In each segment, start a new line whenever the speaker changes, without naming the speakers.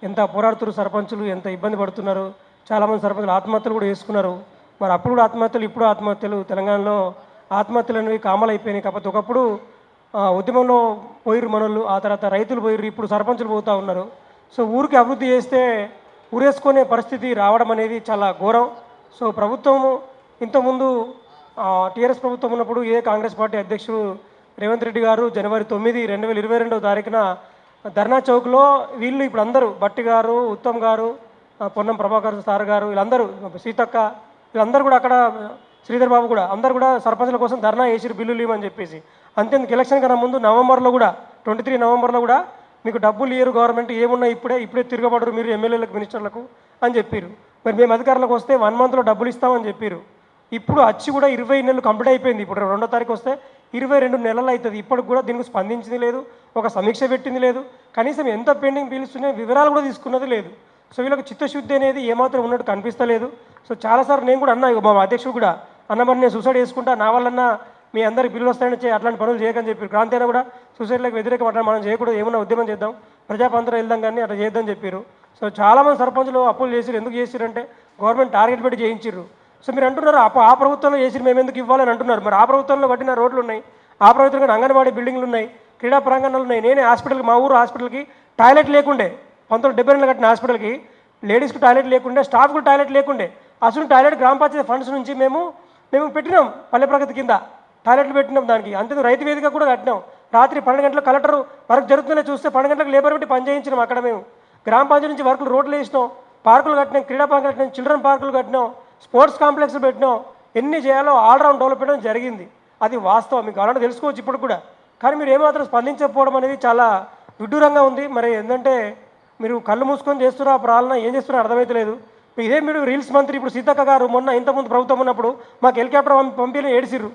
ఎంత పోరాడుతున్నారు సర్పంచులు, ఎంత ఇబ్బంది పడుతున్నారు. చాలామంది సర్పంచులు ఆత్మహత్యలు కూడా చేసుకున్నారు. మరి అప్పుడు కూడా ఆత్మహత్యలు, ఇప్పుడు ఆత్మహత్యలు. తెలంగాణలో ఆత్మహత్యలు అనేవి కామన్ అయిపోయినాయి. కాకపోతే ఒకప్పుడు ఉద్యమంలో పోయిర్రు మనోళ్ళు, ఆ తర్వాత రైతులు పోయిర్రు, ఇప్పుడు సర్పంచులు పోతూ ఉన్నారు. సో ఊరికి అభివృద్ధి చేస్తే ఊరేసుకునే పరిస్థితి రావడం అనేది చాలా ఘోరం. సో ప్రభుత్వము ఇంతకుముందు టీఆర్ఎస్ ప్రభుత్వం ఉన్నప్పుడు కాంగ్రెస్ పార్టీ అధ్యక్షుడు రేవంత్ రెడ్డి గారు జనవరి 9, 2022 ధర్నా చౌక్లో వీళ్ళు ఇప్పుడు అందరూ భట్టి గారు, ఉత్తమ్ గారు, పొన్నం ప్రభాకర్ సార్ గారు, వీళ్ళందరూ, సీతక్క, వీళ్ళందరూ కూడా అక్కడ శ్రీధర్ బాబు కూడా అందరూ కూడా సర్పంచుల కోసం ధర్నా చేసిరు బిల్లులు ఇవ్వమని చెప్పేసి. అంతేందుకు ఎలక్షన్ కన్నా ముందు నవంబర్లో కూడా 23 నవంబర్లో కూడా మీకు డబ్బులు ఇయ్యరు గవర్నమెంట్, ఏమున్నా ఇప్పుడే తిరగబడరు మీరు ఎమ్మెల్యేలకు మినిస్టర్లకు అని చెప్పారు. మరి మేము అధికారులకు వస్తే 1 మంత్లో డబ్బులు ఇస్తామని చెప్పారు. ఇప్పుడు వచ్చి కూడా 20 నెలలు కంప్లీట్ అయిపోయింది. ఇప్పుడు 2వ తారీఖు వస్తే 22 నెలలు అవుతుంది. ఇప్పటికి కూడా దీనికి స్పందించింది లేదు, ఒక సమీక్ష పెట్టింది లేదు, కనీసం ఎంత పెండింగ్ బిల్స్ ఉన్నాయో వివరాలు కూడా తీసుకున్నది లేదు. సో వీళ్ళకి చిత్తశుద్ధి అనేది ఏమాత్రం ఉన్నట్టు కనిపిస్తలేదు. సో చాలాసార్లు నేను కూడా అన్నా, మా అధ్యక్షుడు కూడా అన్న, మరి నేను సూసైడ్ చేసుకుంటా, నా వల్లన్నా మీ అందరికి బిల్లు వస్తాయని అట్లాంటి పనులు చేయకని చెప్పారు. క్రాంతి అయినా కూడా సూసైడ్లకు వ్యతిరేకం అట్లా మనం చేయకూడదు, ఏమన్నా ఉద్యమం చేద్దాం, ప్రజాపంతరం వెళ్దాం కానీ అట్లా చేద్దామని చెప్పారు. సో చాలామంది సర్పంచులు అప్పులు చేసిరు. ఎందుకు చేసిరంటే గవర్నమెంట్ టార్గెట్ పెట్టి చేయించారు. సో మీరు అంటున్నారు ఆ ప్రభుత్వంలో చేసి మేము ఎందుకు ఇవ్వాలని అంటున్నారు. మరి ఆ ప్రభుత్వంలో కట్టిన రోడ్లు ఉన్నాయి, ఆ ప్రభుత్వంలో అంగన్వాడీ బిల్డింగ్లు ఉన్నాయి, క్రీడా ప్రాంగణాలు ఉన్నాయి. నేనే హాస్పిటల్కి, మా ఊరు హాస్పిటల్కి టాయిలెట్ లేకుండే, 1972 కట్టిన హాస్పిటల్కి లేడీస్కి టాయిలెట్ లేకుండే, స్టాఫ్కి టాయిలెట్ లేకుండే. అసలు టాయిలెట్ గ్రామ పంచాయతీ ఫండ్స్ నుంచి మేము పెట్టినాం, పల్లె ప్రగతి కింద టాయిలెట్లు పెట్టినాం. దానికి అంతే రైతు వేదిక కూడా కట్టినాం. రాత్రి 12 గంటలకు కలెక్టర్ వర్క్ జరుగుతుందని చూస్తే 12 గంటలకు లేబర్ పెట్టి పని చేయించినాం. అక్కడ మేము గ్రామ పంచాయతీ నుంచి వర్కులు రోడ్లు వేసినాం, పార్కులు కట్టినాం, క్రీడా పార్కులు కట్టినాం, చిల్డ్రన్ పార్కులు కట్టినాం, స్పోర్ట్స్ కాంప్లెక్స్ పెట్టినాం. ఎన్ని చేయాలో ఆల్రౌండ్ డెవలప్మెంట్ జరిగింది. అది వాస్తవం, మీకు అలాంటి తెలుసుకోవచ్చు ఇప్పుడు కూడా. కానీ మీరు ఏమాత్రం స్పందించకపోవడం అనేది చాలా విడ్డూరంగా ఉంది. మరి ఏంటంటే మీరు కళ్ళు మూసుకొని చేస్తున్నా ప్రాలన ఏం చేస్తున్నా అర్థమైతలేదు. ఇదే మీరు రీల్స్ మంత్రి ఇప్పుడు సీతక్క గారు మొన్న ఇంతకుముందు ప్రభుత్వం ఉన్నప్పుడు మాకు హెలికాప్టర్ పంపిణీ ఏడిసిర్రు.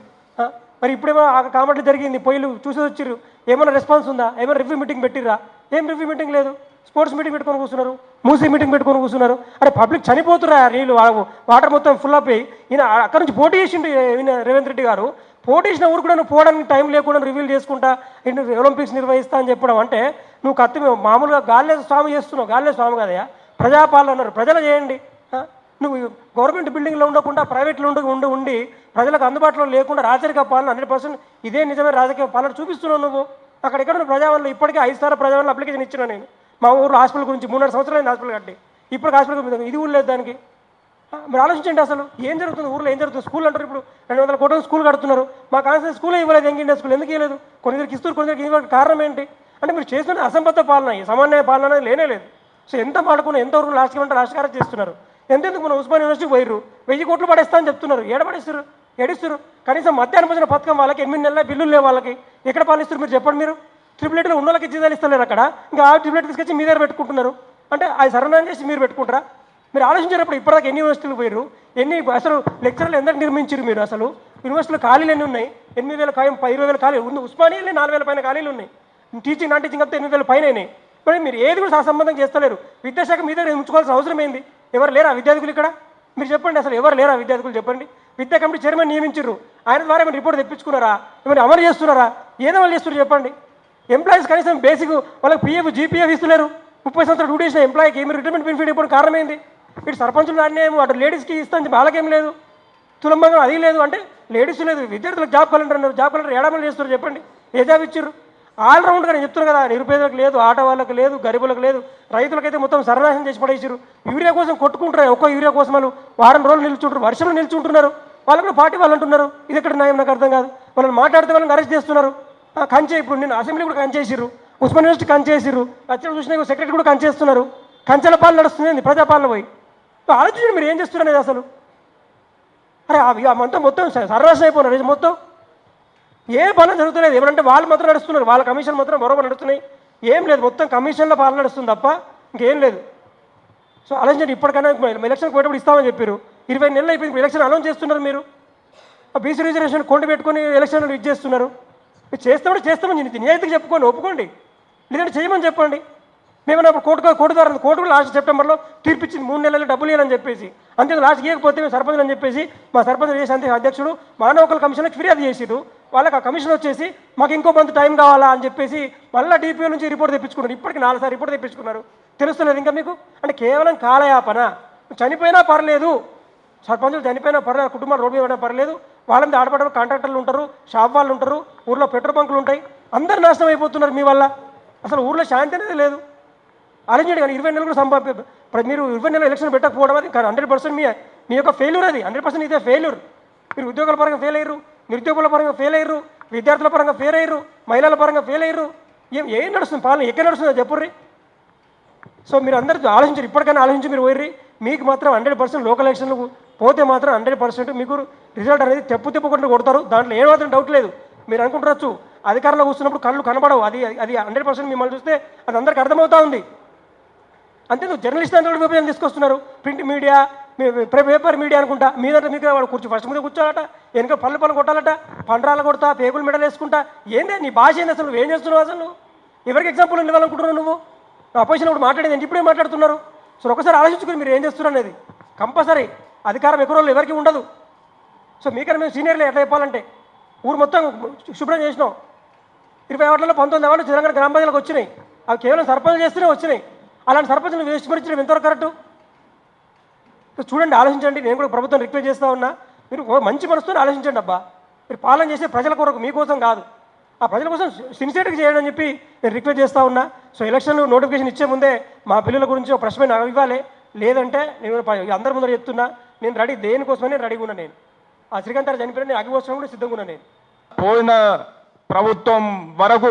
మరి ఇప్పుడేమో ఆ కామెంట్లు జరిగింది, పొయ్యిలు చూసి వచ్చిర్రు, ఏమైనా రెస్పాన్స్ ఉందా? ఏమైనా రివ్యూ మీటింగ్ పెట్టిర్రా? ఏం రివ్యూ మీటింగ్ లేదు. స్పోర్ట్స్ మీటింగ్ పెట్టుకొని కూర్చున్నారు, మూసీ మీటింగ్ పెట్టుకొని కూర్చున్నారు. అరే పబ్లిక్ చనిపోతురా, నీళ్ళు వాటర్ మొత్తం ఫుల్ అప్ అయ్యి ఈయన అక్కడ నుంచి పోటీ చేసిండు ఈయన రేవంత్ రెడ్డి గారు. పోటీ చేసిన ఊరు కూడా నువ్వు పోవడానికి టైం లేకుండా రివ్యూలు చేసుకుంటా ఒలింపిక్స్ నిర్వహిస్తా అని చెప్పడం అంటే నువ్వు కత్తి మామూలుగా గాల్లే స్వామి చేస్తున్నావు. గాల్లే స్వామి కదయా, ప్రజాపాలన అన్నారు, ప్రజలు చేయండి. నువ్వు గవర్నమెంట్ బిల్డింగ్లో ఉండకుండా ప్రైవేట్లో ఉండి ప్రజలకు అందుబాటులో లేకుండా రాజకీయ పాలన 100% ఇదే నిజమే రాజకీయ పాలన చూపిస్తున్నావు నువ్వు. అక్కడెక్కడ నువ్వు ప్రజావరణలో ఇప్పటికే 5 స్టార్ ప్రజావరణలో అప్లికేషన్ ఇచ్చినా నేను. మా ఊరు హాస్పిటల్ గురించి 3-4 సంవత్సరాలు హాస్పిటల్ కట్టి ఇప్పుడు హాస్పిటల్ ఇది ఊరు లేదు దానికి. మీరు ఆలోచించండి అసలు ఏం జరుగుతుంది ఊర్లో, ఏం జరుగుతుంది. స్కూల్ అంటారు, ఇప్పుడు 200 కోట్ల స్కూల్ కడుతున్నారు. మా కాన్సెన్స్ స్కూలే ఇవ్వలేదు, యంగ్ ఇండియా స్కూల్ ఎందుకు ఇవ్వలేదు? కొన్నిదికి ఇస్తారు, కొన్నిదికి ఇవ్వడానికి కారణం ఏంటి అంటే మీరు చేస్తున్న అసంబద్ధ పాలన, సమన్వయ పాలన అనేది లేనే లేదు. సో ఎంత మాడుకున్నా ఎంతవరకు రాష్ట్రం చేస్తున్నారు. ఎంతెందుకు మన ఉస్మాన్ యూనివర్సిటీకి పోయిర్రు, 1000 కోట్లు పడేస్తా అని చెప్తున్నారు. ఏడిస్తారు. కనీసం మధ్యాహ్న భోజన పథకం వాళ్ళకి 8 నెలల బిల్లులు లేవు, వాళ్ళకి ఎక్కడ పాలిస్తారు మీరు చెప్పండి. మీరు ట్రిపుల్ ఉన్న వాళ్ళకి జీతాలు ఇస్తలేరు అక్కడ, ఇంకా ఆ ట్రిపుల్ తీసుకొచ్చి మీ దగ్గర పెట్టుకుంటున్నారు. అంటే అది సరళం చేసి మీరు పెట్టుకుంటారా? మీరు ఆలోచించేటప్పుడు ఇప్పటిదాకా ఎన్ని యూనివర్సిటీలు పోయారు, అసలు లెక్చర్లు ఎందరికి నిర్మించారు మీరు? అసలు యూనివర్సిటీలో ఖాళీలు ఎన్ని ఉన్నాయి? 8,000 20,000 ఖాళీలు ఉంది. ఉస్మానియాలో 4,000 పైన ఖాళీలు ఉన్నాయి. టీచింగ్ నాన్ టీచింగ్ అంతా 8,000 పైన అయినాయి. మరి మీరు ఏది కూడా సంబంధం చేస్తలేరు. విద్యాశాఖ మీ దగ్గర ఉంచుకోవాల్సిన అవసరం ఏంది? ఎవరు లేరా విద్యార్థులు ఇక్కడ? మీరు చెప్పండి, అసలు ఎవరు లేరా విద్యార్థులు చెప్పండి. విద్యా కమిటీ చైర్మన్ నియమించారు, ఆయన ద్వారా ఏమైనా రిపోర్ట్ తెప్పించుకున్నారా? ఏమైనా అమలు చేస్తున్నారా? ఏదో వాళ్ళు చేస్తున్నారు చెప్పండి. ఎంప్లాయీస్ కనీసం బేసిక్ వాళ్ళకి PF GPF ఇస్తున్నారు. 30 సంవత్సరాలు డ్యూటీ చేసిన ఎంప్లాయీకి ఏమి రిటైర్మెంట్ బెనిఫిట్ ఇవ్వడం కారణం ఏంది? ఇటు సర్పంచులు అన్యాయం, అటు లేడీస్కి ఇస్తాను వాళ్ళకేం లేదు, తులంబంగా అది లేదు. అంటే లేడీస్ లేదు, విద్యార్థులకు జాబ్ క్యాలెండర్ అన్నారు, జాబ్ క్యాలెండర్ ఏడామలు చేస్తారు చెప్పండి. ఏ జాబ్ ఇచ్చారు? ఆల్రౌండ్గా నేను చెప్తున్నాను కదా, నిరుపేదలకు లేదు, ఆటో వాళ్ళకి లేదు, గరీబులకు లేదు, రైతులకైతే మొత్తం సర్వనాశనం చేసి పడేసారు. యూరియా కోసం కొట్టుకుంటారు, ఒక్కో యూరియా కోసం వాళ్ళు వారం రోజులు నిల్చుంటారు, వర్షంలో నిల్చుంటున్నారు. వాళ్ళు కూడా పార్టీ వాళ్ళు అంటున్నారు. ఇది ఎక్కడ న్యాయం నాకు అర్థం కాదు. వాళ్ళని మాట్లాడితే వాళ్ళని అరెస్ట్ చేస్తున్నారు. కంచే ఇప్పుడు నేను అసెంబ్లీ కూడా కంచేసిర్రు, ఉస్మాన్ యూనివర్సిటీ కంచేసిర్రు, వచ్చిన చూసిన సెక్రటరీ కూడా కంచేస్తున్నారు. కంచెల పాలన నడుస్తుంది, ప్రజాపాలన పోయి. ఆలోచించండి మీరు ఏం చేస్తున్నారు అనేది అసలు. అరే మొత్తం సర్వనాశనం అయిపోయినారు మొత్తం. ఏ పనులు జరుగుతలేదు. ఏమంటే వాళ్ళు మాత్రం నడుస్తున్నారు, వాళ్ళ కమిషన్ మాత్రం బరోబర్ నడుస్తున్నాయి. ఏం లేదు, మొత్తం కమిషన్ల పాలన నడుస్తుంది తప్ప ఇంకేం లేదు. సో ఆలోచించండి. ఇప్పటికైనా ఎలక్షన్కి పోయేటప్పుడు ఇస్తామని చెప్పారు, 20 నెలలు అయిపోయింది. ఎలక్షన్ అనౌన్స్ చేస్తున్నారు మీరు. బీసీ రిజర్వేషన్ కొండ పెట్టుకొని ఎలక్షన్లు ఇది చేస్తున్నారు. మీరు చేస్తామని నిజాయితీకి చెప్పుకోండి, ఒప్పుకోండి. లేదంటే చేయమని చెప్పండి. మేమన్నా కోర్టు లాస్ట్ సెప్టెంబర్లో తీర్పిచ్చింది 3 నెలలు డబ్బులు ఇవ్వాలని చెప్పేసి. అంతే లాస్ట్ ఇవ్వకపోతే మేము సర్పంచ్ అని చెప్పేసి మా సర్పంచ్ చేసే అధ్యక్షుడు మానవ హక్కుల కమిషన్కి ఫిర్యాదు చేసిరు. వాళ్ళకి ఆ కమిషన్ వచ్చేసి మాకు ఇంకో మంత్ టైం కావాలా అని చెప్పేసి మళ్ళీ DPO నుంచి రిపోర్ట్ తెప్పించుకున్నారు. ఇప్పటికి 4 సార్లు రిపోర్ట్ తెప్పించుకున్నారు. తెలుస్తలేదు ఇంకా మీకు? అంటే కేవలం కాలయాపన. చనిపోయినా పర్లేదు, సర్పంచులు చనిపోయినా పర్లేదు, కుటుంబాలు రోడ్డు మీద పడినా పర్లేదు, వాళ్ళ మీద ఆడపడ్డ కాంట్రాక్టర్లు ఉంటారు, షాప్ వాళ్ళు ఉంటారు, ఊర్లో పెట్రోల్ బంకులు ఉంటాయి, అందరు నాశనం అయిపోతున్నారు మీ వల్ల. అసలు ఊర్లో శాంతి అనేది లేదు. ఆలోచించండి. కానీ 20 నెలలు కూడా మీరు 20 నెలలు ఎలక్షన్ పెట్టకపోవడం అది కానీ 100% మీ యొక్క ఫెయిల్యూర్. అది 100% ఇదే ఫెయిల్యూర్. మీరు ఉద్యోగాల పరంగా ఫెయిల్ అయ్యారు, నిరుద్యోగుల పరంగా ఫెయిల్ అయ్యారు, విద్యార్థుల పరంగా ఫెయిల్ అయ్యారు, మహిళల పరంగా ఫెయిల్ అయ్యారు. ఏం నడుస్తుంది పాలన? ఎక్కడ నడుస్తుందో చెప్పుర్రి. సో మీరు అందరూ ఆలోచించారు, ఇప్పటికైనా ఆలోచించి మీరు పోయిర్రి. మీకు మాత్రం 100% లోకల్ ఎలక్షన్లు పోతే మాత్రం 100% మీకు రిజల్ట్ అనేది తెప్పుకుండా కొడతారు. దాంట్లో ఏమాత్రం డౌట్ లేదు. మీరు అనుకుంటున్నారు అధికారంలో కూర్చున్నప్పుడు కళ్ళు కనబడవు, అది 100% మిమ్మల్ని చూస్తే అది అందరికీ అర్థమవుతా ఉంది. అంతే. జర్నలిస్ట్ అందరూ విభజన తీసుకొస్తున్నారు. ప్రింట్ మీడియా, పేపర్ మీడియా అనుకుంటా, మీద మీకు వాడు ఫస్ట్ మీద కూర్చోాలట, వెనుక పళ్ళు కొట్టాలట, పండ్రాలు కొడతా, పేగులు మెడలు వేసుకుంటా. ఏందే నీ భాష ఏంది? అసలు నువ్వేం చేస్తున్నావు? అసలు ఎవరికి ఎగ్జాంపుల్ ఇవ్వాలనుకుంటున్నావు నువ్వు? అపోజిషన్ ఇప్పుడు మాట్లాడేది ఇప్పుడే మాట్లాడుతున్నారు. సో ఒకసారి ఆలోచించుకుని మీరు ఏం చేస్తున్నారు అనేది. కంపల్సరీ అధికారం ఎక్కువ రోజులు ఎవరికి ఉండదు. సో మీకన్నా మేము సీనియర్లు ఎట్లా చెప్పాలంటే, ఊరు మొత్తం శుభ్రం చేసినాం. 20 వార్డులలో 19 వార్డులు తెలంగాణ గ్రామ పంచాయతీలకు వచ్చినాయి. అవి కేవలం సర్పంచ్ చేస్తూనే వచ్చినాయి. అలాంటి సర్పంచ్లు విస్మరించడం ఎంతవరకు కరెక్టు? చూడండి, ఆలోచించండి. నేను కూడా ప్రభుత్వం రిక్వెస్ట్ చేస్తూ ఉన్నా, మీరు మంచి మనసుతో ఆలోచించండి అబ్బా. మీరు పాలన చేసే ప్రజల కొరకు, మీకోసం కాదు, ఆ ప్రజల కోసం సిన్సియర్గా చేయడం అని చెప్పి నేను రిక్వెస్ట్ చేస్తూ ఉన్నా. సో ఎలక్షన్ నోటిఫికేషన్ ఇచ్చే ముందే మా పిల్లల గురించి ఒక ప్రశ్న ఇవ్వాలి. లేదంటే నేను అందరి ముందర చెప్తున్నా, నేను రెడీ, దేనికోసమని రెడీగా ఉన్నా. నేను ఆ శ్రీకాంత్ గారు చనిపోయిన నేను అగ్గిపోసం కూడా సిద్ధంగా ఉన్నా. నేను
పోయిన ప్రభుత్వం వరకు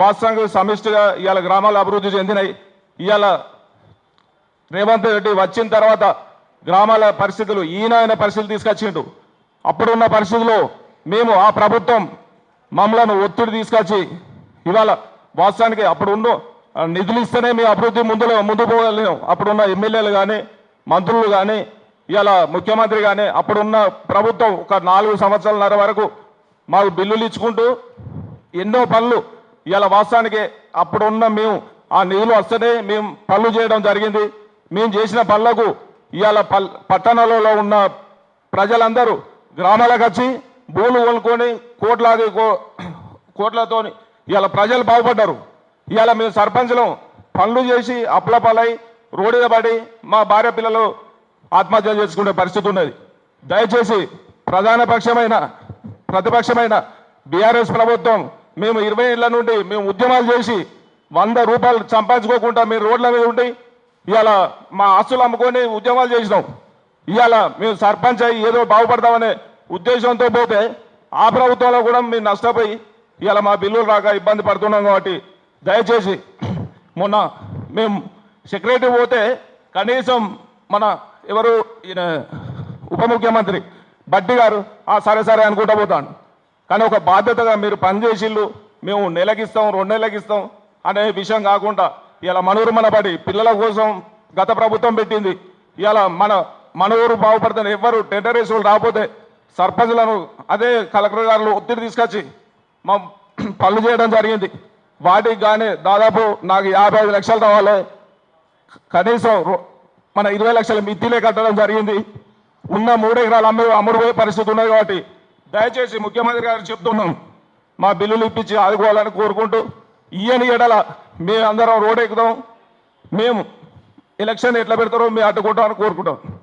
వాస్తవంగా సమిష్టిగా ఇవాళ గ్రామాలు అభివృద్ధి చెందినాయి. ఇవాళ రేవంత్ రెడ్డి వచ్చిన తర్వాత గ్రామాల పరిస్థితులు ఈయన పరిస్థితులు తీసుకొచ్చిండు. అప్పుడున్న పరిస్థితుల్లో మేము ఆ ప్రభుత్వం మమ్మలను ఒత్తిడి తీసుకొచ్చి ఇవాళ వాస్తవానికి అప్పుడున్న నిధులు ఇస్తేనే మేము అభివృద్ధి ముందు పోగలిగాం. అప్పుడున్న ఎమ్మెల్యేలు కానీ మంత్రులు కానీ ఇవాళ ముఖ్యమంత్రి కానీ అప్పుడున్న ప్రభుత్వం ఒక 4 సంవత్సరాలన్నర వరకు మాకు బిల్లులు ఇచ్చుకుంటూ ఎన్నో పనులు ఇవాళ వాస్తవానికి అప్పుడున్న మేము ఆ నిధులు వస్తేనే మేము పనులు చేయడం జరిగింది. మేము చేసిన పనులకు ఇవాళ పట్టణాలలో ఉన్న ప్రజలందరూ గ్రామాలకు వచ్చి భూములు కొనుక్కొని కోట్లతో ఇవాళ ప్రజలు బాగుపడ్డారు. ఇవాళ మేము సర్పంచ్లు పనులు చేసి అప్లపాలై రోడ్డుగా పడి మా భార్య పిల్లలు ఆత్మహత్య చేసుకునే పరిస్థితి ఉన్నది. దయచేసి ప్రతిపక్షమైన బీఆర్ఎస్ ప్రభుత్వం మేము 20 ఏళ్ల నుండి మేము ఉద్యమాలు చేసి 100 రూపాయలు సంపాదించుకోకుండా మీరు రోడ్ల మీద ఉండి ఇవాళ మా ఆస్తులు అమ్ముకొని ఉద్యమాలు చేసినాం. ఇవాళ మేము సర్పంచ్ అయ్యి ఏదో బాగుపడతామనే ఉద్దేశంతో పోతే ఆ ప్రభుత్వంలో కూడా మేము నష్టపోయి ఇవాళ మా బిల్లులు రాక ఇబ్బంది పడుతున్నాం. కాబట్టి దయచేసి మొన్న మేము సెక్రటరీ పోతే కనీసం మన ఎవరు ఉప ముఖ్యమంత్రి బట్టి గారు సరే అనుకుంటా పోతాను. కానీ ఒక బాధ్యతగా మీరు పనిచేసిళ్ళు, మేము నెలకిస్తాం 2 నెలలకు ఇస్తాం అనే విషయం కాకుండా ఇలా మనపడి పిల్లల కోసం గత ప్రభుత్వం పెట్టింది. ఇలా మన ఊరు బాగుపడుతుంది. ఎవరు టెండర్ వేసి రాకపోతే సర్పంచ్లను అదే కలెక్టర్ గారు ఒత్తిడి తీసుకొచ్చి మా పనులు చేయడం జరిగింది. వాటికి కానీ దాదాపు నాకు 55 లక్షలు రావాలి. కనీసం మన 20 లక్షల మిత్తిలే కట్టడం జరిగింది. ఉన్న 3 ఎకరాలు అమ్ముడుపోయే పరిస్థితి ఉన్నది. కాబట్టి దయచేసి ముఖ్యమంత్రి గారు చెప్తున్నాం, మా బిల్లులు ఇప్పించి ఆదుకోవాలని కోరుకుంటూ, ఈయన ఎడల మేము అందరం రోడ్ ఎక్కుదాం, మేము ఎలక్షన్ ఎట్లా పెడతారో మేము అడ్డుకుంటామని కోరుకుంటాం.